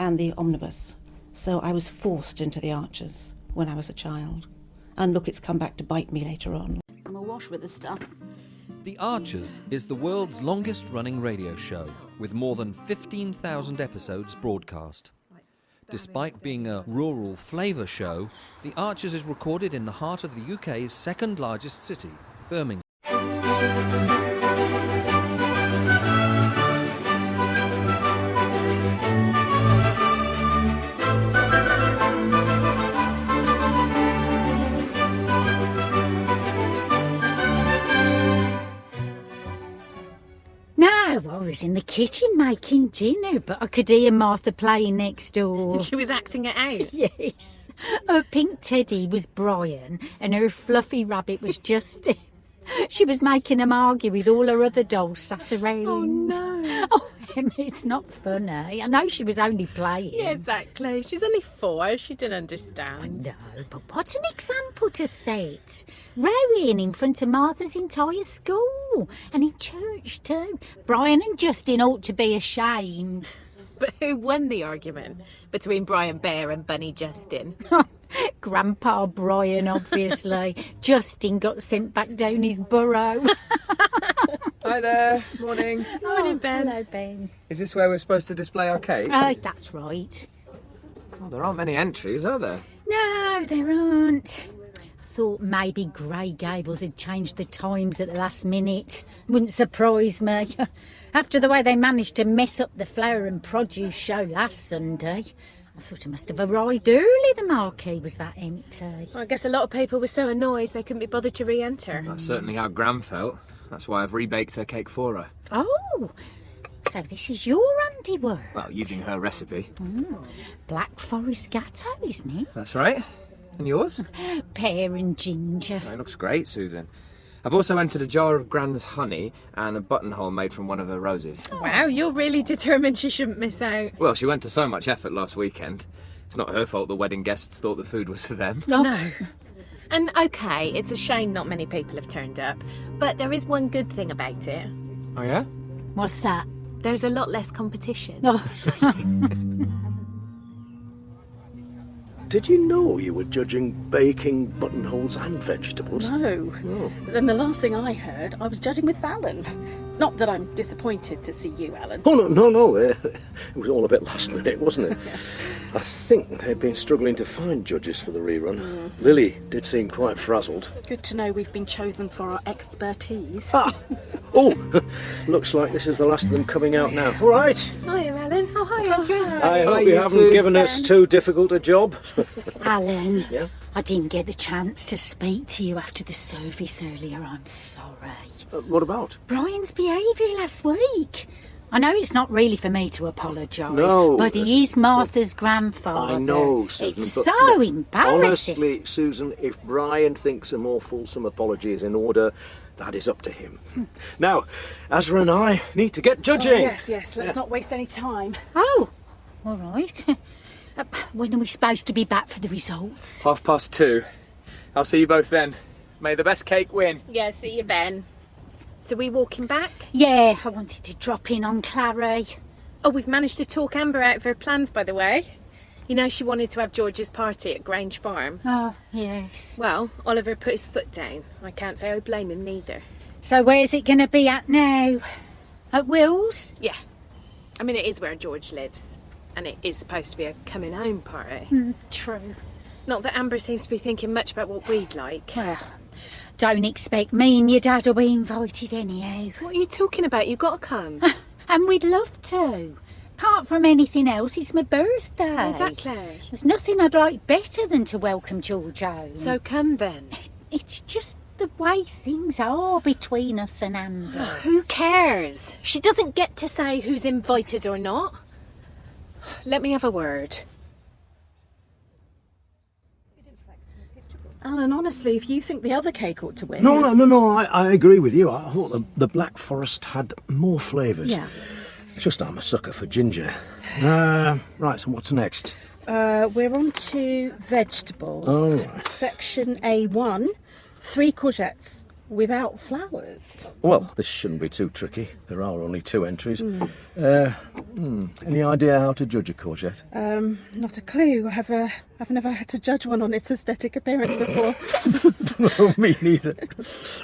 and the omnibus. So I was forced into the Archers when I was a child. And look, it's come back to bite me later on. I'm awash with the stuff. The Archers is the world's longest-running radio show, with more than 15,000 episodes broadcast. Despite being a rural flavour show, The Archers is recorded in the heart of the UK's second-largest city, Birmingham. I was in the kitchen making dinner, but I could hear Martha playing next door. She was acting it out? Yes. Her pink teddy was Brian and her fluffy rabbit was Justin. She was making them argue with all her other dolls sat around. Oh, no. Oh, Emma, it's not funny. I know she was only playing. Yeah, exactly. She's only 4. She didn't understand. No, but what an example to set. Rowing in front of Martha's entire school. And in church too. Brian and Justin ought to be ashamed. But who won the argument between Brian Bear and Bunny Justin? Grandpa Brian, obviously. Justin got sent back down his burrow. Hi there. Morning. Morning, Ben. Hello, Ben. Is this where we're supposed to display our cake? That's right. Oh, there aren't many entries, are there? No, there aren't. I thought maybe Grey Gables had changed the times at the last minute. Wouldn't surprise me. After the way they managed to mess up the flower and produce show last Sunday. I thought it must have arrived early, the marquee was that empty. Well, I guess a lot of people were so annoyed they couldn't be bothered to re-enter. That's certainly how Gran felt. That's why I've rebaked her cake for her. Oh, so this is your handiwork? Well, using her recipe. Black Forest Gatto, isn't it? That's right. And yours? Pear and ginger. It looks great, Susan. I've also entered a jar of grand honey and a buttonhole made from one of her roses. Wow, you're really determined she shouldn't miss out. Well, she went to so much effort last weekend. It's not her fault the wedding guests thought the food was for them. Oh. No. And okay, it's a shame not many people have turned up, but there is one good thing about it. Oh, yeah? What's that? There's a lot less competition. Oh. Did you know you were judging baking, buttonholes and vegetables? No. And the last thing I heard, I was judging with Alan. Not that I'm disappointed to see you, Alan. Oh, no. It was all a bit last minute, wasn't it? I think they'd been struggling to find judges for the rerun. Lily did seem quite frazzled. Good to know we've been chosen for our expertise. Oh, looks like this is the last of them coming out now. All right. Hi, Alan. Oh, hi, Azra. I hope you you haven't too, given us too difficult a job. Alan, Yeah? I didn't get the chance to speak to you after the service earlier. I'm sorry. What about? Brian's behaviour last week. I know it's not really for me to apologise, No, but he is Martha's grandfather. I know, Susan. It's but so look, embarrassing. honestly, Susan, if Brian thinks a more fulsome apology is in order, that is up to him. Now, Azra and I need to get judging. Yes, let's not waste any time. Oh, all right. When are we supposed to be back for the results? 2:30. I'll see you both then. May the best cake win. Yeah, see you, Ben. So we walking back? Yeah, I wanted to drop in on Clary. Oh, we've managed to talk Amber out of her plans, by the way. You know, she wanted to have George's party at Grange Farm. Oh, yes. Well, Oliver put his foot down. I can't say I blame him neither. So where's it going to be at now? At Will's? Yeah. I mean, it is where George lives. And it is supposed to be a coming home party. True. Not that Amber seems to be thinking much about what we'd like. Well, don't expect me and your dad will be invited anyhow. What are you talking about? You got to come. And we'd love to. Apart from anything else, it's my birthday. Exactly. There's nothing I'd like better than to welcome George home. So come then. It's just the way things are between us and Amber. Who cares? She doesn't get to say who's invited or not. Let me have a word. Alan, honestly, if you think the other cake ought to win... No, I agree with you. I thought the Black Forest had more flavours. Yeah. It's just I'm a sucker for ginger. Right, so what's next? We're on to vegetables. Oh, right. Section A1, 3 courgettes. without flowers. Well, this shouldn't be too tricky. There are only 2 entries. Any idea how to judge a courgette? Not a clue. I've never had to judge one on its aesthetic appearance before. No, me neither.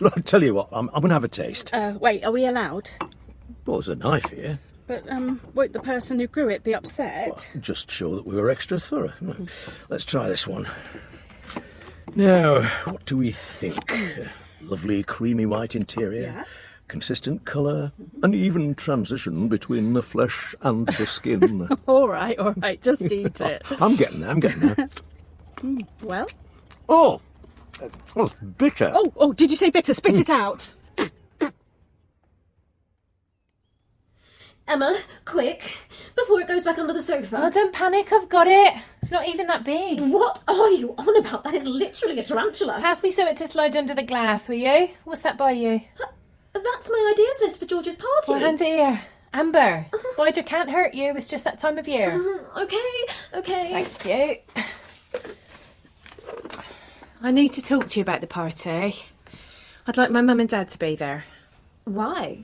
Look, I'll tell you what, I'm going to have a taste. Wait, are we allowed? Well, there's a knife here. But won't the person who grew it be upset? Just show that we were extra thorough. Let's try this one. Now, what do we think? Lovely creamy white interior, Yeah. consistent colour, an even transition between the flesh and the skin. All right, just eat it. I'm getting there. Well? Oh, it's bitter. Oh, did you say bitter? Spit it out. Emma, quick, before it goes back under the sofa. Oh, don't panic, I've got it. It's not even that big. What are you on about? That is literally a tarantula. Pass me something to slide under the glass, will you? What's that by you? That's my ideas list for George's party. Well, hand here. Amber, spider can't hurt you, it's just that time of year. Okay. Thank you. I need to talk to you about the party. I'd like my mum and dad to be there. Why?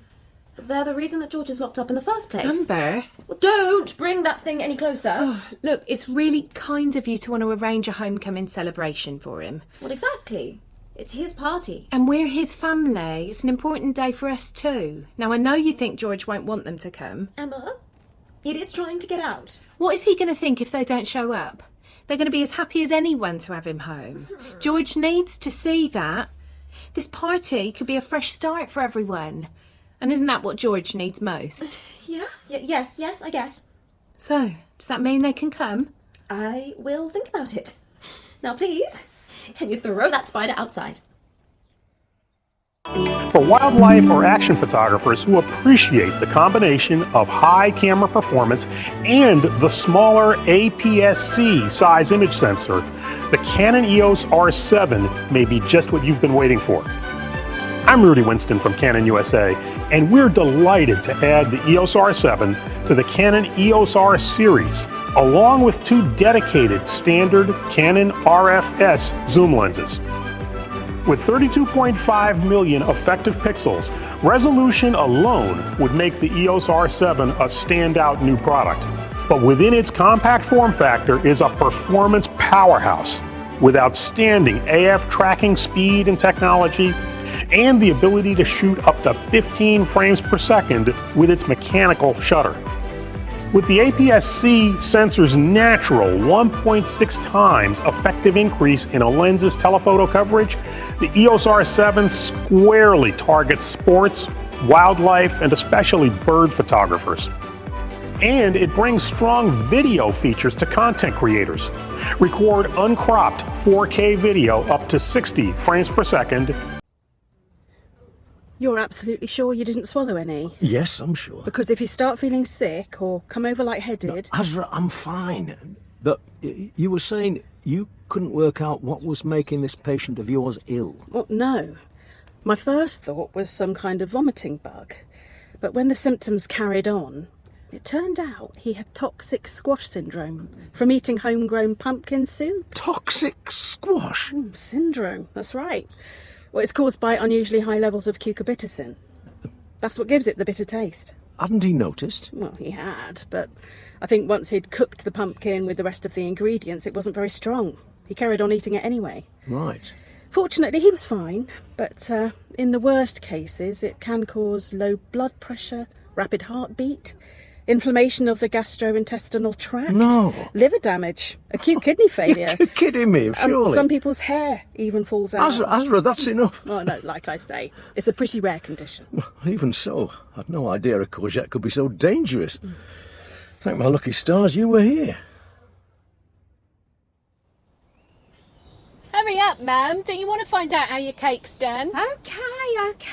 They're the reason that George is locked up in the first place. Amber? Well, don't bring that thing any closer. Oh, look, it's really kind of you to want to arrange a homecoming celebration for him. What exactly? It's his party. And we're his family. It's an important day for us too. Now, I know you think George won't want them to come. Emma, it is trying to get out. What is he going to think if they don't show up? They're going to be as happy as anyone to have him home. George needs to see that. This party could be a fresh start for everyone. And isn't that what George needs most? Yeah? Yes, I guess. So, does that mean they can come? I will think about it. Now, please, can you throw that spider outside? For wildlife or action photographers who appreciate the combination of high camera performance and the smaller APS-C size image sensor, the Canon EOS R7 may be just what you've been waiting for. I'm Rudy Winston from Canon USA, and we're delighted to add the EOS R7 to the Canon EOS R series, along with 2 dedicated standard Canon RFS zoom lenses. With 32.5 million effective pixels, resolution alone would make the EOS R7 a standout new product. But within its compact form factor is a performance powerhouse with outstanding AF tracking speed and technology, and the ability to shoot up to 15 frames per second with its mechanical shutter. With the APS-C sensor's natural 1.6 times effective increase in a lens's telephoto coverage, the EOS R7 squarely targets sports, wildlife, and especially bird photographers. And it brings strong video features to content creators. Record uncropped 4K video up to 60 frames per second. You're absolutely sure you didn't swallow any? Yes, I'm sure. Because if you start feeling sick or come over lightheaded... No, Azra, I'm fine. But you were saying you couldn't work out what was making this patient of yours ill. Well, no. My first thought was some kind of vomiting bug. But when the symptoms carried on, it turned out he had toxic squash syndrome from eating homegrown pumpkin soup. Toxic squash? Syndrome, that's right. Well, it's caused by unusually high levels of cucurbitacin. That's what gives it the bitter taste. Hadn't he noticed? Well, he had, but I think once he'd cooked the pumpkin with the rest of the ingredients, it wasn't very strong. He carried on eating it anyway. Right. Fortunately, he was fine, but in the worst cases, it can cause low blood pressure, rapid heartbeat, inflammation of the gastrointestinal tract, liver damage, acute kidney failure. You're kidding me, surely. Some people's hair even falls out. Azra, that's enough. Oh, no, like I say, it's a pretty rare condition. Well, even so, I'd no idea a courgette could be so dangerous. Thank my lucky stars you were here. Hurry up, Mum. Don't you want to find out how your cake's done? Okay.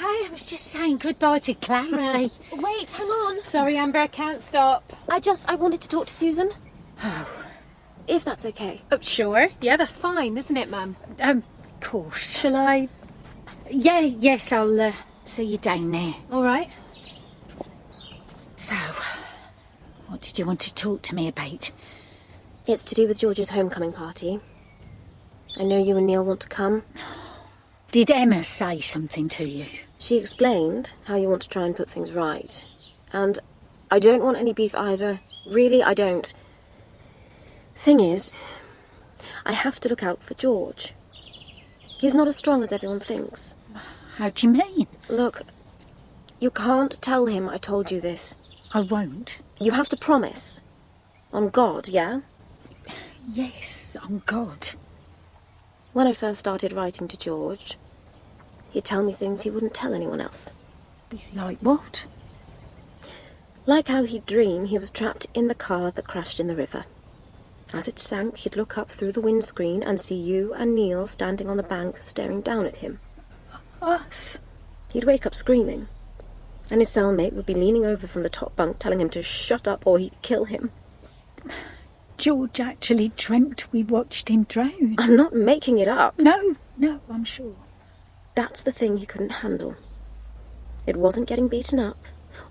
I was just saying goodbye to Clary. Wait, hang on. Sorry, Amber, I can't stop. I wanted to talk to Susan. Oh. If that's okay. Oh, sure. Yeah, that's fine, isn't it, Mum? Of course. Shall I? Yes, I'll see you down there. All right. So, what did you want to talk to me about? It's to do with George's homecoming party. I know you and Neil want to come. Did Emma say something to you? She explained how you want to try and put things right. And I don't want any beef either. Really, I don't. Thing is, I have to look out for George. He's not as strong as everyone thinks. How do you mean? Look, you can't tell him I told you this. I won't. You have to promise. On God, yeah? Yes, on God. When I first started writing to George, he'd tell me things he wouldn't tell anyone else. Like what? Like how he'd dream he was trapped in the car that crashed in the river. As it sank, he'd look up through the windscreen and see you and Neil standing on the bank staring down at him. Us? He'd wake up screaming, and his cellmate would be leaning over from the top bunk telling him to shut up or he'd kill him. George actually dreamt we watched him drown. I'm not making it up. No, I'm sure. That's the thing he couldn't handle. It wasn't getting beaten up,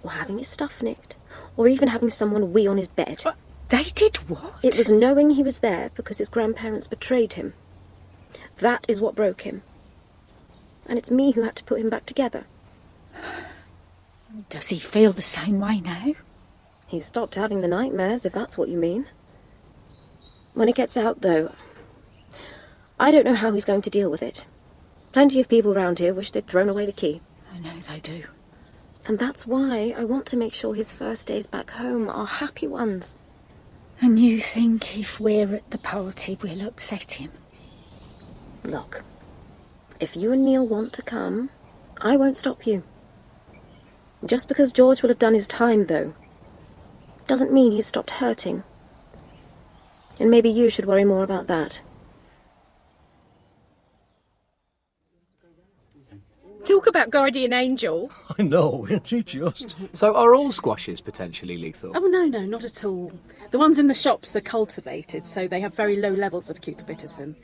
or having his stuff nicked, or even having someone wee on his bed. They did what? It was knowing he was there because his grandparents betrayed him. That is what broke him. And it's me who had to put him back together. Does he feel the same way now? He's stopped having the nightmares, if that's what you mean. When it gets out, though, I don't know how he's going to deal with it. Plenty of people round here wish they'd thrown away the key. I know they do. And that's why I want to make sure his first days back home are happy ones. And you think if we're at the party, we'll upset him? Look, if you and Neil want to come, I won't stop you. Just because George will have done his time, though, doesn't mean he's stopped hurting. And maybe you should worry more about that. Talk about guardian angel. I know, isn't she just? So are all squashes potentially lethal? Oh, no, not at all. The ones in the shops are cultivated, so they have very low levels of cucurbitacin.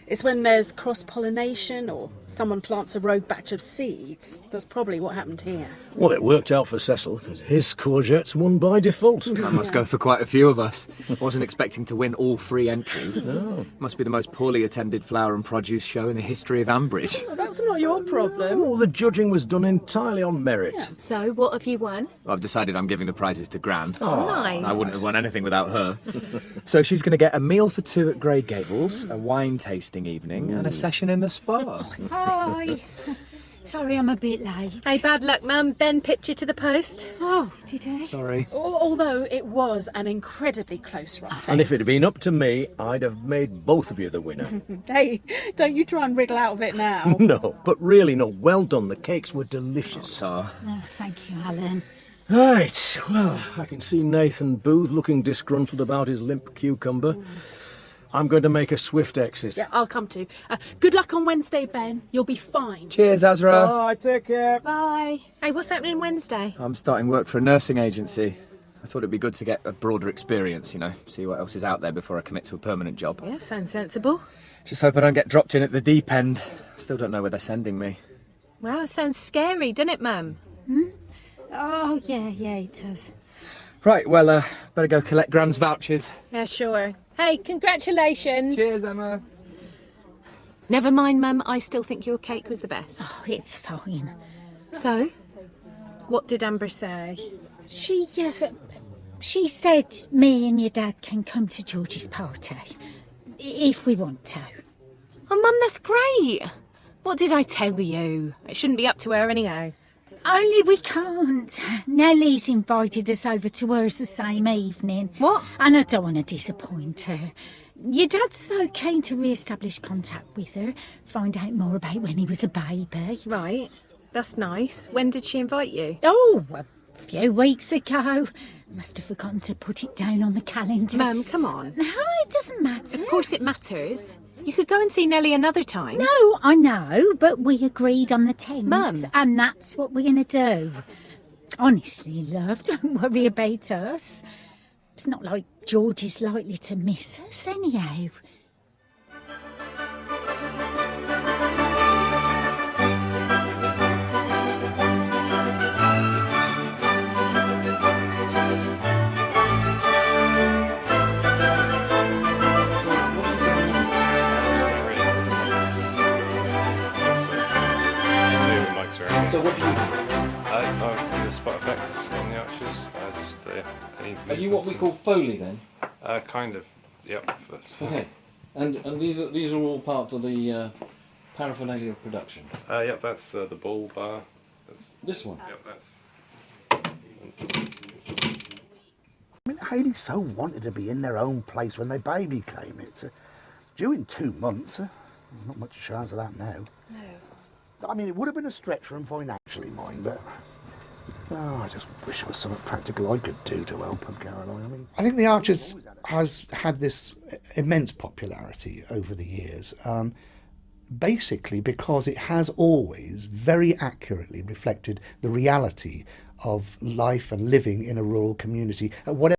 It's when there's cross-pollination or someone plants a rogue batch of seeds. That's probably what happened here. Well, it worked out for Cecil, because his courgettes won by default. That must go for quite a few of us. Wasn't expecting to win all 3 entries. No. Must be the most poorly attended flower and produce show in the history of Ambridge. Oh, that's not your problem. All the judging was done entirely on merit. So, what have you won? I've decided I'm giving the prizes to Gran. Nice. I wouldn't have won anything without her. So she's going to get a meal for 2 at Grey Gables, a wine tasting evening, and a session in the spa. Hi. Sorry I'm a bit late. Hey, bad luck, Mum. Ben pipped you to the post. Oh, did he? Sorry. Although it was an incredibly close run. And if it had been up to me, I'd have made both of you the winner. Hey, don't you try and wriggle out of it now. No, but really, no, well done. The cakes were delicious. Oh, thank you, Alan. Right, well, I can see Nathan Booth looking disgruntled about his limp cucumber. I'm going to make a swift exit. Yeah, I'll come too. Good luck on Wednesday, Ben. You'll be fine. Cheers, Azra. Bye, take care. Bye. Hey, what's happening Wednesday? I'm starting work for a nursing agency. I thought it'd be good to get a broader experience, see what else is out there before I commit to a permanent job. Yeah, sounds sensible. Just hope I don't get dropped in at the deep end. I still don't know where they're sending me. Wow, it sounds scary, doesn't it, Mum? Oh, yeah, it does. Right, well, better go collect Gran's vouchers. Yeah, sure. Hey, congratulations. Cheers, Emma. Never mind, Mum. I still think your cake was the best. Oh, it's fine. So, what did Amber say? She said me and your dad can come to George's party. If we want to. Oh, Mum, that's great. What did I tell you? It shouldn't be up to her anyhow. Only we can't. Nellie's invited us over to hers the same evening. What? And I don't want to disappoint her. Your dad's so keen to re-establish contact with her, find out more about when he was a baby. Right. That's nice. When did she invite you? Oh, a few weeks ago. Must have forgotten to put it down on the calendar. Mum, come on. No, it doesn't matter. Of course it matters. You could go and see Nellie another time. No, I know, but we agreed on the 10th. Mum. And that's what we're going to do. Honestly, love, don't worry about us. It's not like George is likely to miss us anyhow. on the arches. Are you what we call Foley then? Kind of, yep. Okay. And these are all part of the paraphernalia of production? Yep, that's the bull bar. That's this one? Yep, that's... I mean, Hayley so wanted to be in their own place when their baby came. It's due in 2 months. Not much chance of that now. No. I mean, it would have been a stretch for them financially, mind, but... Oh, I just wish there was something practical I could do to help them, Caroline. I think the Archers has had this immense popularity over the years, basically because it has always very accurately reflected the reality of life and living in a rural community at whatever